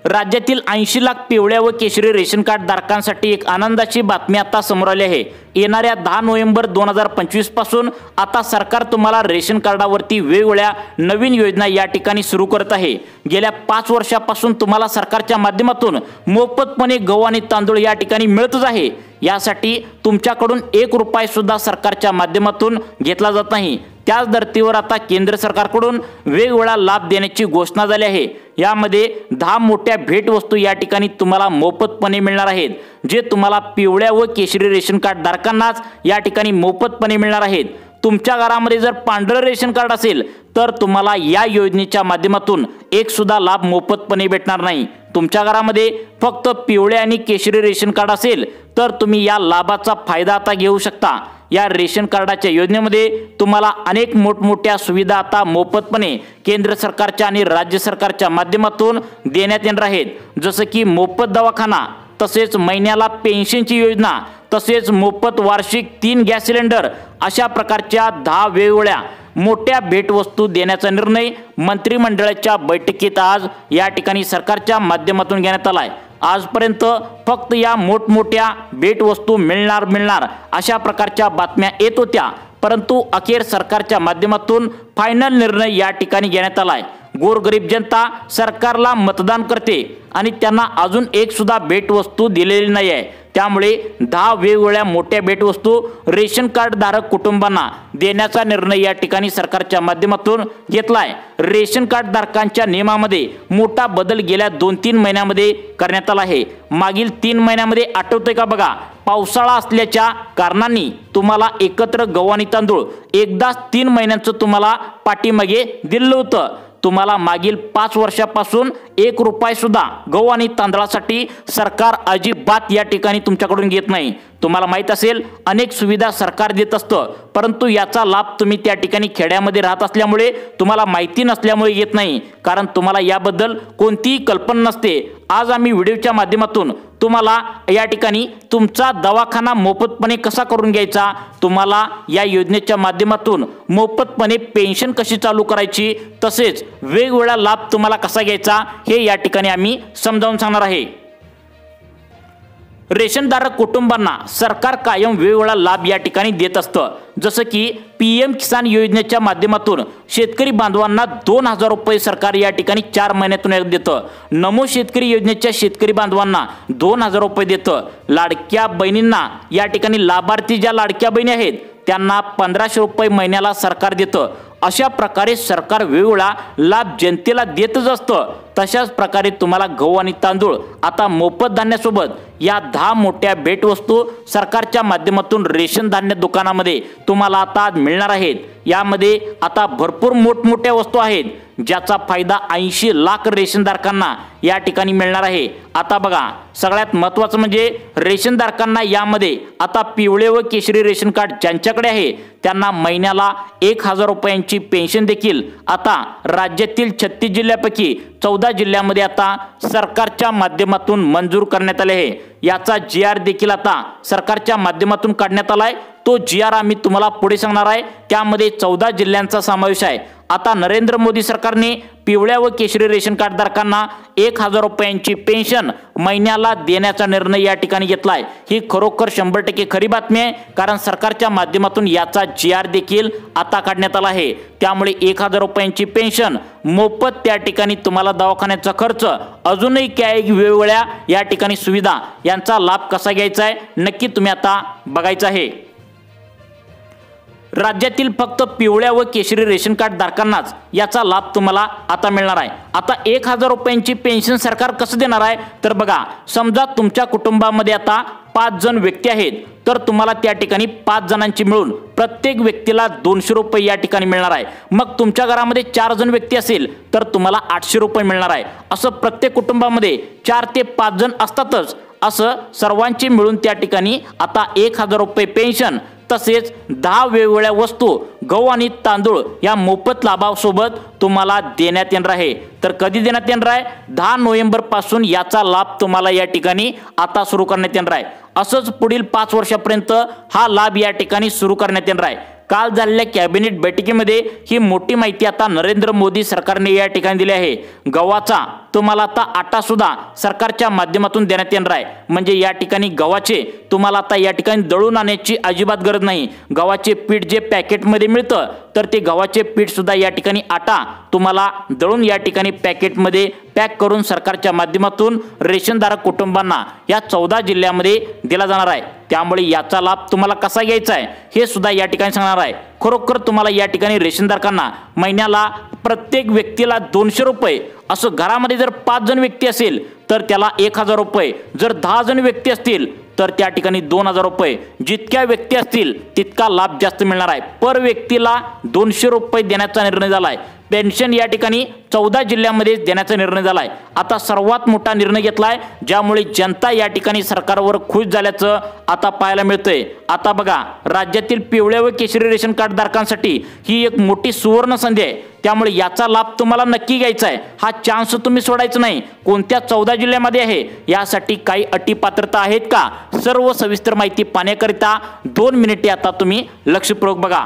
राज्यातील 80 लाख पिवळ्या व केशरी रेशन कार्ड धारकांसाठी एक आनंदाची बातमी आता समोर आली आहे। येणाऱ्या 10 नोव्हेंबर 2025 पासून आता सरकार तुम्हाला रेशन कार्डावरती वेगवेगळ्या नवीन योजना या ठिकाणी सुरू करत आहे। गेल्या 5 वर्षापासून तुम्हाला सरकारच्या माध्यमातून मोफतपणे गहू आणि तांदूळ या ठिकाणी मिळतच आहे। यासाठी तुमच्याकडून 1 रुपया सुद्धा सरकारच्या माध्यमातून घेतला जात नाही। त्याच धर्तीवर आता केंद्र सरकारकडून वेगवेगळा लाभ देण्याची घोषणा झाली आहे। यामध्ये 10 मोठ्या भेटवस्तू या ठिकाणी तुम्हाला मोफतपणे मिळणार आहेत, जे तुम्हाला पिवळ्या व केशरी रेशन कार्ड धारकांनाच या ठिकाणी मोफतपणे मिळणार आहेत। तुमच्या घरामध्ये जर पांढरं रेशन कार्ड असेल तर तुम्हाला या योजनेच्या माध्यमातून एक सुद्धा लाभ मोफतपणे भेटणार नाही। तुमच्या घरामध्ये फक्त पिवळे आणि केशरी रेशन कार्ड असेल तर तुम्ही या लाभाचा फायदा आता घेऊ शकता। या रेशन कार्डाच्या योजनेमध्ये तुम्हाला अनेक मोठमोठ्या सुविधा आता मोफतपणे केंद्र सरकारच्या आणि राज्य सरकारच्या माध्यमातून देण्यात येणार आहेत, जसं की मोफत दवाखाना, तसेच महिन्याला पेन्शनची योजना, तसेच मोफत वार्षिक 3 गॅस सिलेंडर, अशा प्रकारच्या 10 वेगवेगळ्या मोठ्या भेटवस्तू देण्याचा निर्णय मंत्रिमंडळाच्या बैठकीत आज या ठिकाणी सरकारच्या माध्यमातून घेण्यात आला आहे। आजपर्यंत फक्त या मोठमोठ्या भेटवस्तू मिळणार अशा प्रकारच्या बातम्या येत होत्या, परंतु अखेर सरकारच्या माध्यमातून फायनल निर्णय या ठिकाणी घेण्यात आला आहे। गोरगरीब जनता सरकारला मतदान करते आणि त्यांना अजून एक सुद्धा भेटवस्तू दिलेली नाही आहे। त्यामुळे 10 वेगवेगळ्या मोठ्या भेटवस्तू रेशन कार्ड धारक कुटुंबांना देण्याचा निर्णय या ठिकाणी सरकारच्या माध्यमातून घेतला आहे। रेशन कार्ड धारकांच्या नियमामध्ये मोठा बदल गेल्या 2-3 महिन्यामध्ये करण्यात आला आहे। मागील 3 महिन्यामध्ये आठवतंय का बघा, पावसाळा असल्याच्या कारणांनी तुम्हाला एकत्र गहू आणि तांदूळ एकदाच 3 महिन्यांचं तुम्हाला पाठीमागे दिलं होतं। तुम्हाला मागील 5 वर्षापासून 1 रुपया सुद्धा गहू आणि तांदळासाठी सरकार अजिबात या ठिकाणी तुमच्याकडून घेत नाही। तुम्हाला माहित असेल अनेक सुविधा सरकार देत असतं, परंतु याचा लाभ तुम्ही त्या ठिकाणी खेड्यामध्ये राहत असल्यामुळे तुम्हाला माहिती नसल्यामुळे येत नाही, कारण तुम्हाला याबद्दल कोणतीही कल्पना नसते। आज आम्ही व्हिडिओच्या माध्यमातून तुम्हाला या ठिकाणी तुमचा दवाखाना मोफतपणे कसा करून घ्यायचा, तुम्हाला या योजनेच्या माध्यमातून मोफतपणे पेन्शन कशी चालू करायची, तसेच वेगवेगळा लाभ तुम्हाला कसा घ्यायचा हे या ठिकाणी आम्ही समजावून सांगणार आहे। रेशनधारक कुटुंबांना सरकार कायम वेगवेगळा लाभ या ठिकाणी देत असतं, जसं की PM किसान योजनेच्या माध्यमातून शेतकरी बांधवांना 2000 रुपये सरकार या ठिकाणी 4 महिन्यातून देतं। नमो शेतकरी योजनेच्या शेतकरी बांधवांना 2000 रुपये देतं। लाडक्या बहिणींना या ठिकाणी लाभार्थी ज्या लाडक्या बहिणी आहेत त्यांना 1500 रुपये महिन्याला सरकार देतं। अशा प्रकारे सरकार वेगवेगळा लाभ जनतेला देतच असतं। तशाच प्रकारे तुम्हाला गहू आणि तांदूळ आता मोफत धान्यासोबत या 10 मोठ्या भेटवस्तू सरकारच्या माध्यमातून रेशन धान्य दुकानामध्ये तुम्हाला आता मिळणार आहेत। यामध्ये आता भरपूर मोठमोठ्या वस्तू आहेत, ज्याचा फायदा 80 लाख रेशनधारकांना या ठिकाणी मिळणार आहे। आता बघा, सगळ्यात महत्त्वाचं म्हणजे रेशनधारकांना यामध्ये आता पिवळे व केशरी रेशन कार्ड ज्यांच्याकडे आहे त्यांना महिन्याला 1000 रुपयांची पेन्शन देखील आता राज्यातील 36 जिल्ह्यापैकी 14 जिल्ह्यामध्ये आता सरकारच्या माध्यमातून मंजूर करण्यात आले आहे। याचा GR देखील आता सरकारच्या माध्यमातून काढण्यात आलाय। तो GR आम्ही तुम्हाला पुढे सांगणार आहे। त्यामध्ये 14 जिल्ह्यांचा समावेश आहे। आता नरेंद्र मोदी सरकारने पिवळ्या व केशरी रेशन कार्ड धारकांना 1000 रुपयांची पेन्शन महिन्याला देण्याचा निर्णय या ठिकाणी घेतलाय। ही खरोखर 100% खरी बातमी आहे, कारण सरकारच्या माध्यमातून याचा GR देखील आता काढण्यात आला आहे। त्यामुळे 1000 रुपयांची पेन्शन मोफत, त्या ठिकाणी तुम्हाला दवाखान्याचा खर्च, अजूनही काही वेगवेगळ्या या ठिकाणी सुविधा, यांचा लाभ कसा घ्यायचा आहे नक्की तुम्ही आता बघायचं आहे। राज्यातील फक्त पिवळ्या व केशरी रेशन कार्ड धारकांनाच याचा लाभ तुम्हाला आता मिळणार आहे। आता 1000 रुपयांची पेन्शन सरकार कसं देणार आहे तर बघा, समजा तुमच्या कुटुंबामध्ये आता 5 जण व्यक्ती आहेत, तर तुम्हाला त्या ठिकाणी 5 जणांची मिळून प्रत्येक व्यक्तीला 200 रुपये या ठिकाणी मिळणार आहे। मग तुमच्या घरामध्ये 4 जण व्यक्ती असेल तर तुम्हाला 800 रुपये मिळणार आहे। असं प्रत्येक कुटुंबामध्ये 4 ते 5 जण असतातच, असं सर्वांची मिळून त्या ठिकाणी आता 1000 रुपये पेन्शन, तसेच 10 वेगवेगळ्या वस्तू गहू आणि तांदूळ या मोफत लाभासोबत तुम्हाला देण्यात येणार आहे। तर कधी देण्यात येणार आहे? 10 नोव्हेंबर पासून याचा लाभ तुम्हाला या ठिकाणी आता सुरू करण्यात येणार आहे। असंच पुढील 5 वर्षापर्यंत हा लाभ या ठिकाणी सुरू करण्यात येणार आहे। काल झालेल्या कॅबिनेट बैठकीमध्ये ही मोठी माहिती आता नरेंद्र मोदी सरकारने या ठिकाणी दिली आहे। गव्हाचा तुम्हाला आता आटा सुद्धा सरकारच्या माध्यमातून देण्यात येणार आहे। म्हणजे या ठिकाणी गव्हाचे तुम्हाला आता या ठिकाणी दळून आणण्याची अजिबात गरज नाही। गव्हाचे पीठ जे पॅकेटमध्ये मिळतं तर ते गव्हाचे पीठ सुद्धा या ठिकाणी आटा तुम्हाला दळून या ठिकाणी पॅकेटमध्ये पॅक करून सरकारच्या माध्यमातून रेशनधारक कुटुंबांना या 14 जिल्ह्यामध्ये दिला जाणार आहे। त्यामुळे याचा लाभ तुम्हाला कसा घ्यायचा आहे हे सुद्धा या ठिकाणी सांगणार आहे। खरोखर तुम्हाला या ठिकाणी रेशनधारकांना महिन्याला प्रत्येक व्यक्तीला 200 रुपये, असं घरामध्ये जर 5 जण व्यक्ती असेल तर त्याला 1000 रुपये, जर 10 जण व्यक्ती असतील तर त्या ठिकाणी 2000 रुपये, जितक्या व्यक्ती असतील तितका लाभ जास्त मिळणार आहे। पर व्यक्तीला 200 रुपये देण्याचा निर्णय झाला आहे। पेन्शन या ठिकाणी 14 जिल्ह्यांमध्ये देण्याचा निर्णय झाला आहे। आता सर्वात मोठा निर्णय घेतला आहे, ज्यामुळे जनता या ठिकाणी सरकारवर खुश झाल्याचं आता पाहायला मिळतंय। आता बघा, राज्यातील पिवळ्या व केशरी रेशन कार्ड धारकांसाठी ही एक मोठी सुवर्ण संधी आहे। त्यामुळे याचा लाभ तुम्हाला नक्की घ्यायचा आहे। हा चान्स तुम्ही सोडायचा नाही। कोणत्या 14 जिल्ह्यामध्ये आहे, यासाठी काही अटी पात्रता आहेत का, सर्व सविस्तर माहिती पाहण्याकरिता 2 मिनिटे आता तुम्ही लक्षपूर्वक बघा।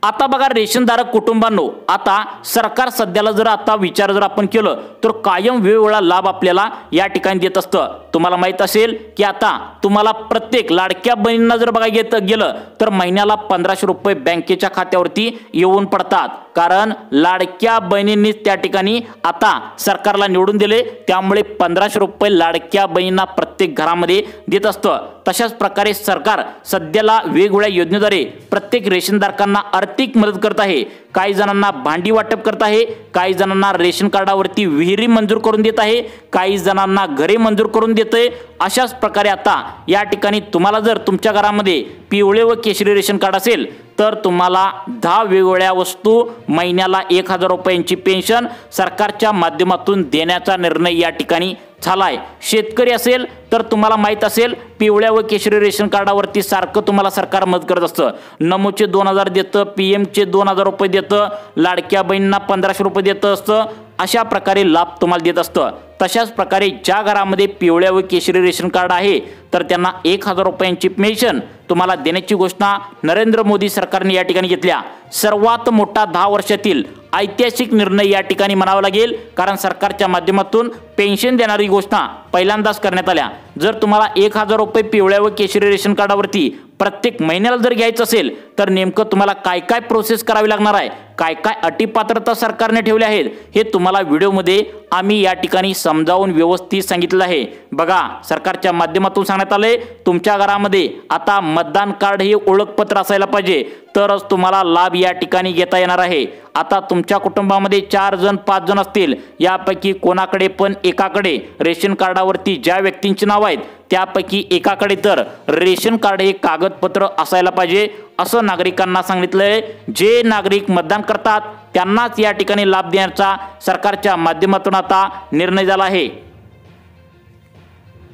आता बघा रेशनधारक कुटुंबांनो, आता सरकार सध्याला जर आता विचार जर आपण केलं तर कायम वेगवेगळा लाभ आपल्याला या ठिकाणी देत असतं। तुम्हाला माहित असेल की आता तुम्हाला प्रत्येक लाडक्या बहिणींना जर बघायला गेलं तर महिन्याला 1500 रुपये बँकेच्या खात्यावरती येऊन पडतात। कारण लाडक्या बहिणींनीच त्या ठिकाणी आता सरकारला निवडून दिले, त्यामुळे 1500 रुपये लाडक्या बहिणींना प्रत्येक घरामध्ये देत असतं। तशाच प्रकारे सरकार सध्याला वेगवेगळ्या योजनेद्वारे प्रत्येक रेशनधारकांना आर्थिक मदत करत आहे। काही जणांना भांडी वाटप करत आहे, काही जणांना रेशन कार्डावरती विहिरी मंजूर करून देत आहे, काही जणांना घरे मंजूर करून देते। अशाच प्रकारे आता या ठिकाणी तुम्हाला जर तुमच्या घरामध्ये पिवळे व केशरी रेशन कार्ड असेल तर तुम्हाला 10 वेगवेगळ्या वस्तू महिन्याला 1000 रुपयांची पेन्शन सरकारच्या माध्यमातून देण्याचा निर्णय या ठिकाणी झाला आहे। शेतकरी असेल तर तुम्हाला माहित असेल पिवळ्या व केशरी रेशन कार्डावरती सारखं तुम्हाला सरकार मदत करत असतं। नमोचे 2000 देतं, पीएमचे 2000 रुपये देतं, लाडक्या बहिणींना 1500 रुपये देतं असतं। अशा प्रकारे लाभ तुम्हाला देत असतं। तशाच प्रकारे ज्या घरामध्ये पिवळ्या व केशरी रेशन कार्ड आहे तर त्यांना 1000 रुपयांची पेन्शन तुम्हाला देण्याची घोषणा नरेंद्र मोदी सरकारने या ठिकाणी घेतल्या। सर्वात मोठा 10 वर्षातील ऐतिहासिक निर्णय या ठिकाणी म्हणावा लागेल, कारण सरकारच्या माध्यमातून पेन्शन देणारी घोषणा पहिल्यांदाच करण्यात आल्या। जर तुम्हाला 1000 रुपये पिवळ्या व केशरी रेशन कार्डावरती प्रत्येक महिन्याला जर घ्यायचं असेल तर नेमकं तुम्हाला काय काय प्रोसेस करावी लागणार आहे, काय काय अटी पात्रता सरकारने ठेवल्या आहेत, हे तुम्हाला व्हिडिओमध्ये आम्ही या ठिकाणी समजावून व्यवस्थित सांगितलं आहे। बघा, सरकारच्या माध्यमातून सांगण्यात आले तुमच्या घरामध्ये आता मतदान कार्ड हे ओळखपत्र असायला पाहिजे, तरच तुम्हाला लाभ या ठिकाणी घेता येणार आहे। आता तुमच्या कुटुंबामध्ये 4 जण 5 जण असतील, यापैकी कोणाकडे पण एकाकडे रेशन कार्डावरती ज्या व्यक्तींची नाव आहेत त्यापैकी एकाकडे तर रेशन कार्ड हे कागदपत्र असायला पाहिजे, असं नागरिकांना सांगितलंय। जे नागरिक मतदान करतात त्यांनाच या ठिकाणी लाभ देण्याचा सरकारच्या माध्यमातून आता निर्णय झाला आहे।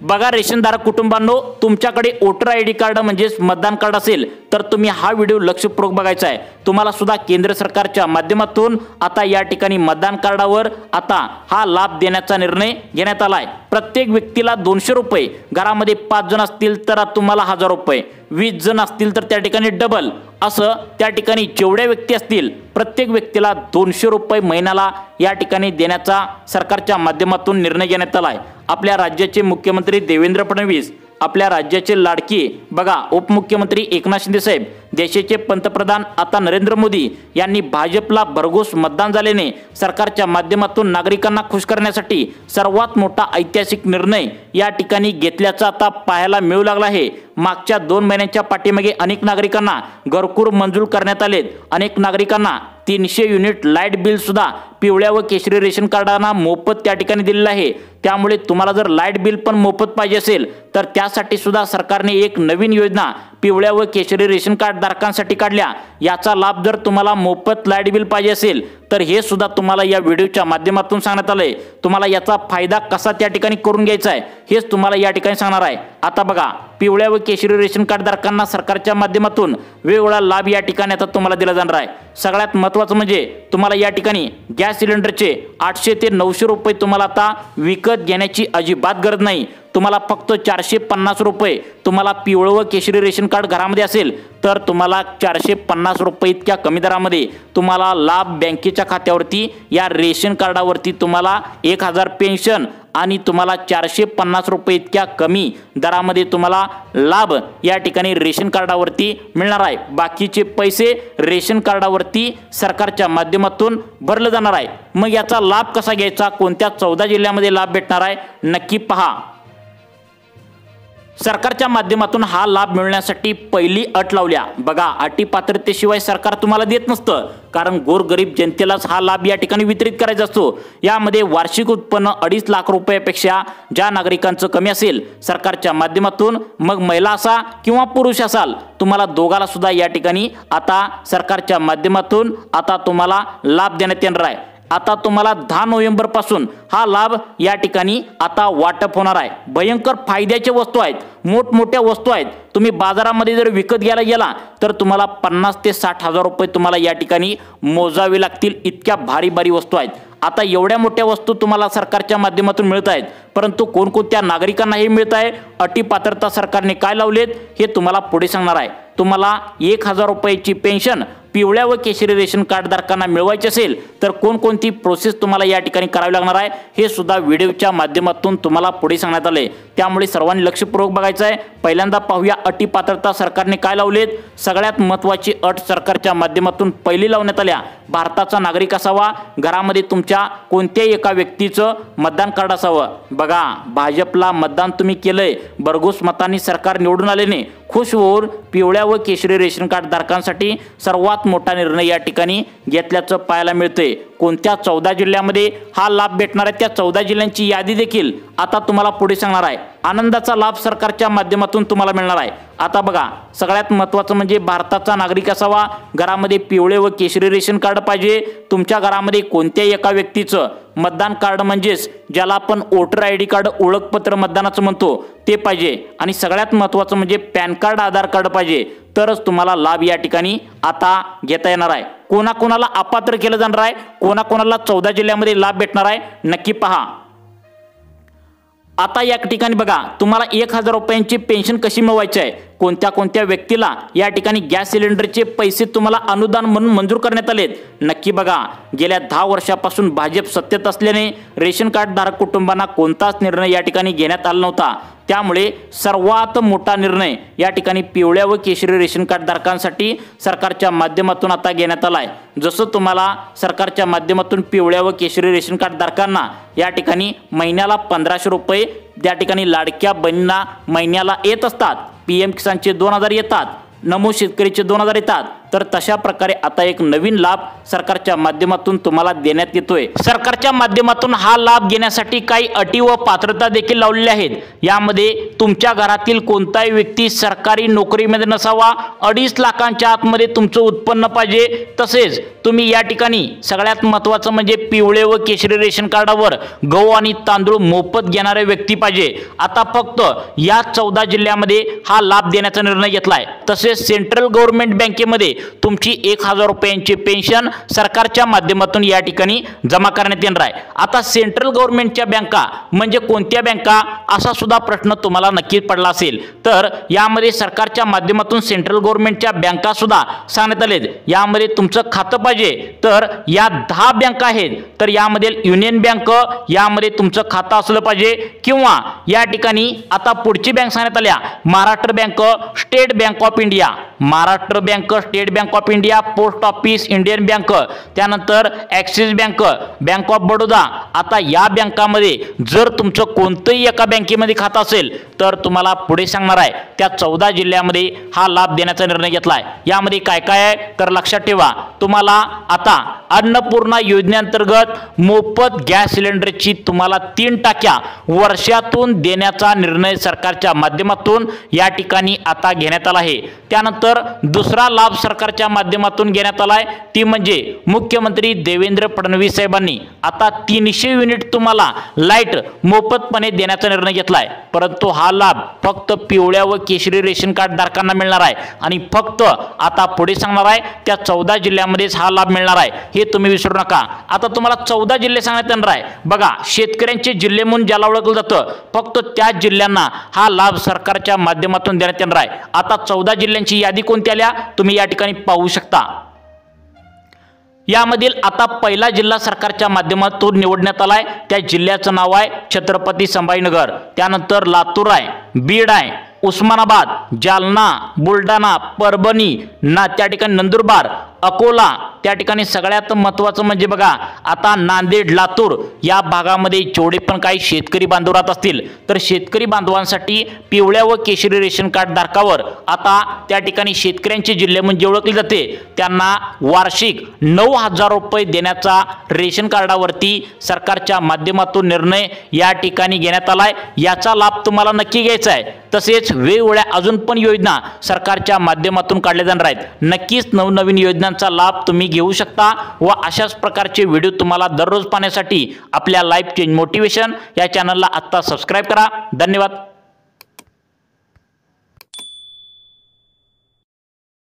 बघा रेशनधारक कुटुंबांनो, तुमच्याकडे वोटर आयडी कार्ड म्हणजेच मतदान कार्ड असेल तर तुम्ही हा व्हिडिओ लक्षपूर्वक बघायचा आहे। तुम्हाला सुद्धा केंद्र सरकारच्या माध्यमातून आता या ठिकाणी मतदान कार्डावर आता हा लाभ देण्याचा निर्णय घेण्यात आला आहे। प्रत्येक व्यक्तीला 200 रुपये, घरामध्ये 5 जण असतील तर तुम्हाला 1000 रुपये, 20 जण असतील तर त्या ठिकाणी डबल, असं त्या ठिकाणी जेवढ्या व्यक्ती असतील प्रत्येक व्यक्तीला 200 रुपये महिन्याला या ठिकाणी देण्याचा सरकारच्या माध्यमातून निर्णय घेण्यात आला आहे। आपल्या राज्याचे मुख्यमंत्री देवेंद्र फडणवीस, आपल्या राज्याचे लाडके बघा उपमुख्यमंत्री एकनाथ शिंदे साहेब, देशाचे पंतप्रधान आता नरेंद्र मोदी यांनी भाजपला भरघोस मतदान झाल्याने सरकारच्या माध्यमातून नागरिकांना खुश करण्यासाठी सर्वात मोठा ऐतिहासिक निर्णय या ठिकाणी घेतल्याचा आता पाहायला मिळू लागला आहे। मागच्या 2 महिन्यांच्या पाठीमागे अनेक नागरिकांना घरकुल मंजूर करण्यात आलेत। अनेक नागरिकांना 300 युनिट लाईट बिल सुद्धा पिवळ्या व केशरी रेशन कार्डांना मोफत त्या ठिकाणी दिलेलं आहे। त्यामुळे तुम्हाला जर लाईट बिल पण मोफत पाहिजे असेल तर त्यासाठी सुद्धा सरकारने एक नवीन योजना पिवळ्या व केशरी रेशन कार्ड कार्ड धारकांसाठी काढल्या, याचा लाभ जर तुम्हाला मोफत लाईट बिल पाहिजे असेल तर हे सुद्धा तुम्हाला या व्हिडिओच्या माध्यमातून सांगण्यात आलंय। तुम्हाला याचा फायदा कसा त्या ठिकाणी करून घ्यायचा आहे हेच तुम्हाला या ठिकाणी सांगणार आहे। आता बघा, पिवळ्या व केशरी रेशन कार्ड धारकांना सरकारच्या माध्यमातून वेगवेगळा लाभ या ठिकाणी आता तुम्हाला दिला जाणार आहे। सगळ्यात महत्त्वाचं म्हणजे तुम्हाला या ठिकाणी गॅस सिलेंडरचे 800 ते 900 रुपये तुम्हाला आता विकत घेण्याची अजिबात गरज नाही। तुम्हाला फक्त 450 रुपये तुम्हाला पिवळं व केशरी रेशन कार्ड घरामध्ये असेल तर तुम्हाला 450 रुपये इतक्या कमी दरामध्ये तुम्हाला लाभ बँकेच्या खात्यावरती या रेशन कार्डावरती तुम्हाला 1000 पेन्शन आणि तुम्हाला 450 रुपये इतक्या कमी दरामध्ये तुम्हाला लाभ या ठिकाणी रेशन कार्डावरती मिळणार आहे। बाकीचे पैसे रेशन कार्डावरती सरकारच्या माध्यमातून भरले जाणार आहे। मग याचा लाभ कसा घ्यायचा, कोणत्या 14 जिल्ह्यामध्ये लाभ भेटणार आहे नक्की पहा। सरकारच्या माध्यमातून हा लाभ मिळण्यासाठी पहिली अट लावल्या बघा, अटी पात्रतेशिवाय सरकार तुम्हाला देत नसतं, कारण गोरगरीब जनतेलाच हा लाभ या ठिकाणी वितरित करायचा असतो। यामध्ये वार्षिक उत्पन्न 2.5 लाख रुपयापेक्षा ज्या नागरिकांचं कमी असेल सरकारच्या माध्यमातून, मग महिला असा किंवा पुरुष असाल, तुम्हाला दोघाला सुद्धा या ठिकाणी आता सरकारच्या माध्यमातून आता तुम्हाला लाभ देण्यात येणार आहे। आता तुम्हाला 10 नोव्हेंबर पासून हा लाभ या ठिकाणी आता वाटप होणार आहे। भयंकर फायद्याच्या वस्तू आहेत, मोठमोठ्या वस्तू आहेत। तुम्ही बाजारामध्ये जर विकत घ्यायला गेला तर तुम्हाला 50 ते 60 हजार रुपये तुम्हाला या ठिकाणी मोजावे लागतील, इतक्या भारी भारी वस्तू आहेत। आता एवढ्या मोठ्या वस्तू तुम्हाला सरकारच्या माध्यमातून मिळत आहेत, परंतु कोणकोणत्या नागरिकांना हे मिळत आहे, अटी पात्रता सरकारने काय लावलेत हे तुम्हाला पुढे सांगणार आहे। तुम्हाला 1000 रुपयाची पेन्शन पिवळ्या व केशरी रेशन कार्ड धारकांना मिळवायची असेल तर कोणकोणती प्रोसेस तुम्हाला या ठिकाणी करावी लागणार आहे हे सुद्धा व्हिडिओच्या माध्यमातून तुम्हाला पुढे सांगण्यात आले, त्यामुळे सर्वांनी लक्षपूर्वक बघायचं आहे। पहिल्यांदा पाहूया अटी पात्रता सरकारने काय लावलेत। सगळ्यात महत्त्वाची अट सरकारच्या माध्यमातून पहिली लावण्यात आल्या, भारताचा नागरिक असावा, घरामध्ये तुमच्या कोणत्याही एका व्यक्तीचं मतदान कार्ड असावं। बघा, भाजपला मतदान तुम्ही केलंय, भरघोस मतांनी सरकार निवडून आल्याने खुश होऊन पिवळ्या व केशरी रेशन कार्ड धारकांसाठी सर्वात मोठा निर्णय या ठिकाणी घेतल्याचं पाहायला मिळतंय। कोणत्या 14 जिल्ह्यामध्ये हा लाभ भेटणार आहे त्या 14 जिल्ह्यांची यादी देखील आता तुम्हाला पुढे सांगणार आहे। आनंदाचा लाभ सरकारच्या माध्यमातून तुम्हाला मिळणार आहे। आता बघा, सगळ्यात महत्त्वाचं म्हणजे भारताचा नागरिक असावा, घरामध्ये पिवळे व केशरी रेशन कार्ड पाहिजे, तुमच्या घरामध्ये कोणत्याही एका व्यक्तीचं मतदान कार्ड म्हणजेच ज्याला आपण वोटर ID कार्ड ओळखपत्र मतदानाचं म्हणतो ते पाहिजे, आणि सगळ्यात महत्त्वाचं म्हणजे पॅन कार्ड आधार कार्ड पाहिजे, तरच तुम्हाला लाभ या ठिकाणी आता घेता येणार आहे। कोणाकोणाला अपात्र केलं जाणार आहे, कोणाकोणाला 14 जिल्ह्यामध्ये लाभ भेटणार आहे नक्की पहा। आता या ठिकाणी बघा, तुम्हाला 1000 रुपयांची पेन्शन कशी मिळवायची आहे, कोणत्या कोणत्या व्यक्तीला या ठिकाणी गॅस सिलेंडरचे पैसे तुम्हाला अनुदान म्हणून मंजूर करण्यात आलेत नक्की बघा। गेल्या 10 वर्षापासून भाजप सत्तेत असल्याने रेशन कार्ड धारक कुटुंबांना कोणताच निर्णय या ठिकाणी घेण्यात आला नव्हता, त्यामुळे सर्वात मोठा निर्णय या ठिकाणी पिवळ्या व केशरी रेशन कार्ड धारकांसाठी सरकारच्या माध्यमातून आता घेण्यात आला आहे। जसं तुम्हाला सरकारच्या माध्यमातून पिवळ्या व केशरी रेशन कार्ड धारकांना या ठिकाणी महिन्याला 1500 रुपये त्या ठिकाणी लाडक्या बहिणींना महिन्याला येत असतात, PM किसानचे 2000 येतात, नमो शेतकरीचे 2000 येतात, तर तशा प्रकारे आता एक नवीन लाभ सरकारच्या माध्यमातून तुम्हाला देण्यात येतोय। सरकारच्या माध्यमातून हा लाभ घेण्यासाठी काही अटी व पात्रता देखील लावलेल्या आहेत। यामध्ये तुमच्या घरातील कोणताही व्यक्ती सरकारी नोकरीमध्ये नसावा, 2.5 लाखांच्या आतमध्ये तुमचं उत्पन्न पाहिजे, तसेच तुम्ही या ठिकाणी सगळ्यात महत्त्वाचं म्हणजे पिवळे व केशरी रेशन कार्डावर गहू आणि तांदूळ मोफत घेणारे व्यक्ती पाहिजे। आता फक्त या 14 जिल्ह्यामध्ये हा लाभ देण्याचा निर्णय घेतलाय। तसेच सेंट्रल गव्हर्नमेंट बँकेमध्ये तुमची 1000 रुपयांची पेन्शन सरकारच्या माध्यमातून या ठिकाणी जमा करण्यात येणार आहे। आता सेंट्रल गव्हर्नमेंटच्या बँका म्हणजे कोणत्या बँका असा सुद्धा प्रश्न तुम्हाला नक्कीच पडला असेल, तर यामध्ये सरकारच्या माध्यमातून सेंट्रल गव्हर्नमेंटच्या बँका सुद्धा सांगण्यात आलेत। यामध्ये तुमचं खातं पाहिजे तर या 10 बँका आहेत, तर यामध्ये युनियन बँक यामध्ये तुमचं खातं असलं पाहिजे, किंवा या ठिकाणी आता पुढची बँक सांगण्यात आल्या Maharashtra bank, state bank of India, Maharashtra bank, state bank of India, post office, Indian bank, त्यानंतर Axis bank, bank of Baroda आता या बँकामध्ये जर तुमचं कोणतंही एका बँकेमध्ये खातं असेल तर तुम्हाला पुढे सांगणार आहे त्या 14 जिल्ह्यामध्ये हा लाभ देण्याचा निर्णय घेतलाय। यामध्ये काय काय आहे तर लक्षात ठेवा, तुम्हाला आता अन्नपूर्णा योजनेअंतर्गत मोफत गॅस सिलेंडरची तुम्हाला 3 टाक्या वर्षातून देण्याचा निर्णय सरकारच्या माध्यमातून या ठिकाणी आता घेण्यात आला आहे। त्यानंतर दुसरा लाभ सरकारच्या माध्यमातून घेण्यात आलाय ती म्हणजे मुख्यमंत्री देवेंद्र फडणवीस साहेबांनी आता 300 युनिट तुम्हाला लाईट मोफतपणे देण्याचा निर्णय घेतलाय। परंतु हा लाभ फक्त पिवळ्या व केशरी रेशन कार्ड धारकांना मिळणार आहे आणि फक्त आता पुढे सांगणार आहे त्या 14 जिल्ह्यांमध्येच हा लाभ मिळणार आहे, हे तुम्ही विसरू नका। आता तुम्हाला 14 जिल्हे सांगण्यात येणार आहे बघा, शेतकऱ्यांचे जिल्हे म्हणून ज्याला ओळखलं जातं फक्त त्या जिल्ह्यांना हा लाभ सरकारच्या माध्यमातून देण्यात येणार आहे। आता 14 जिल्ह्यांची यादी कोणती आल्या तुम्ही या ठिकाणी पाहू शकता। यामधील आता पहिला जिल्हा सरकारच्या माध्यमातून निवडण्यात आलाय त्या जिल्ह्याचं नाव आहे छत्रपती संभाजीनगर। त्यानंतर लातूर आहे, बीड आहे, उस्मानाबाद, जालना, बुलढाणा, परभणी त्या ठिकाणी नंदुरबार, अकोला, त्या ठिकाणी सगळ्यात महत्त्वाचं म्हणजे बघा आता नांदेड, लातूर या भागामध्ये जेवढे पण काही शेतकरी बांधव राहत असतील तर शेतकरी बांधवांसाठी पिवळ्या व केशरी रेशन कार्ड धारकावर आता त्या ठिकाणी शेतकऱ्यांचे जिल्हे म्हणजे ओळखले जाते त्यांना वार्षिक 9,000 रुपये देण्याचा रेशन कार्डावरती सरकारच्या माध्यमातून निर्णय या ठिकाणी घेण्यात आलाय। याचा लाभ तुम्हाला नक्की घ्यायचा आहे। तसेच वेगवेगळ्या अजून पण योजना सरकारच्या माध्यमातून काढल्या जाणार आहेत। नक्कीच नवनवीन योजनांचा लाभ तुम्ही घेऊ शकता व अशाच प्रकारचे व्हिडिओ तुम्हाला दररोज पाहण्यासाठी आपल्या लाईफ चेंज मोटिवेशन या चॅनलला आता सबस्क्राइब करा। धन्यवाद।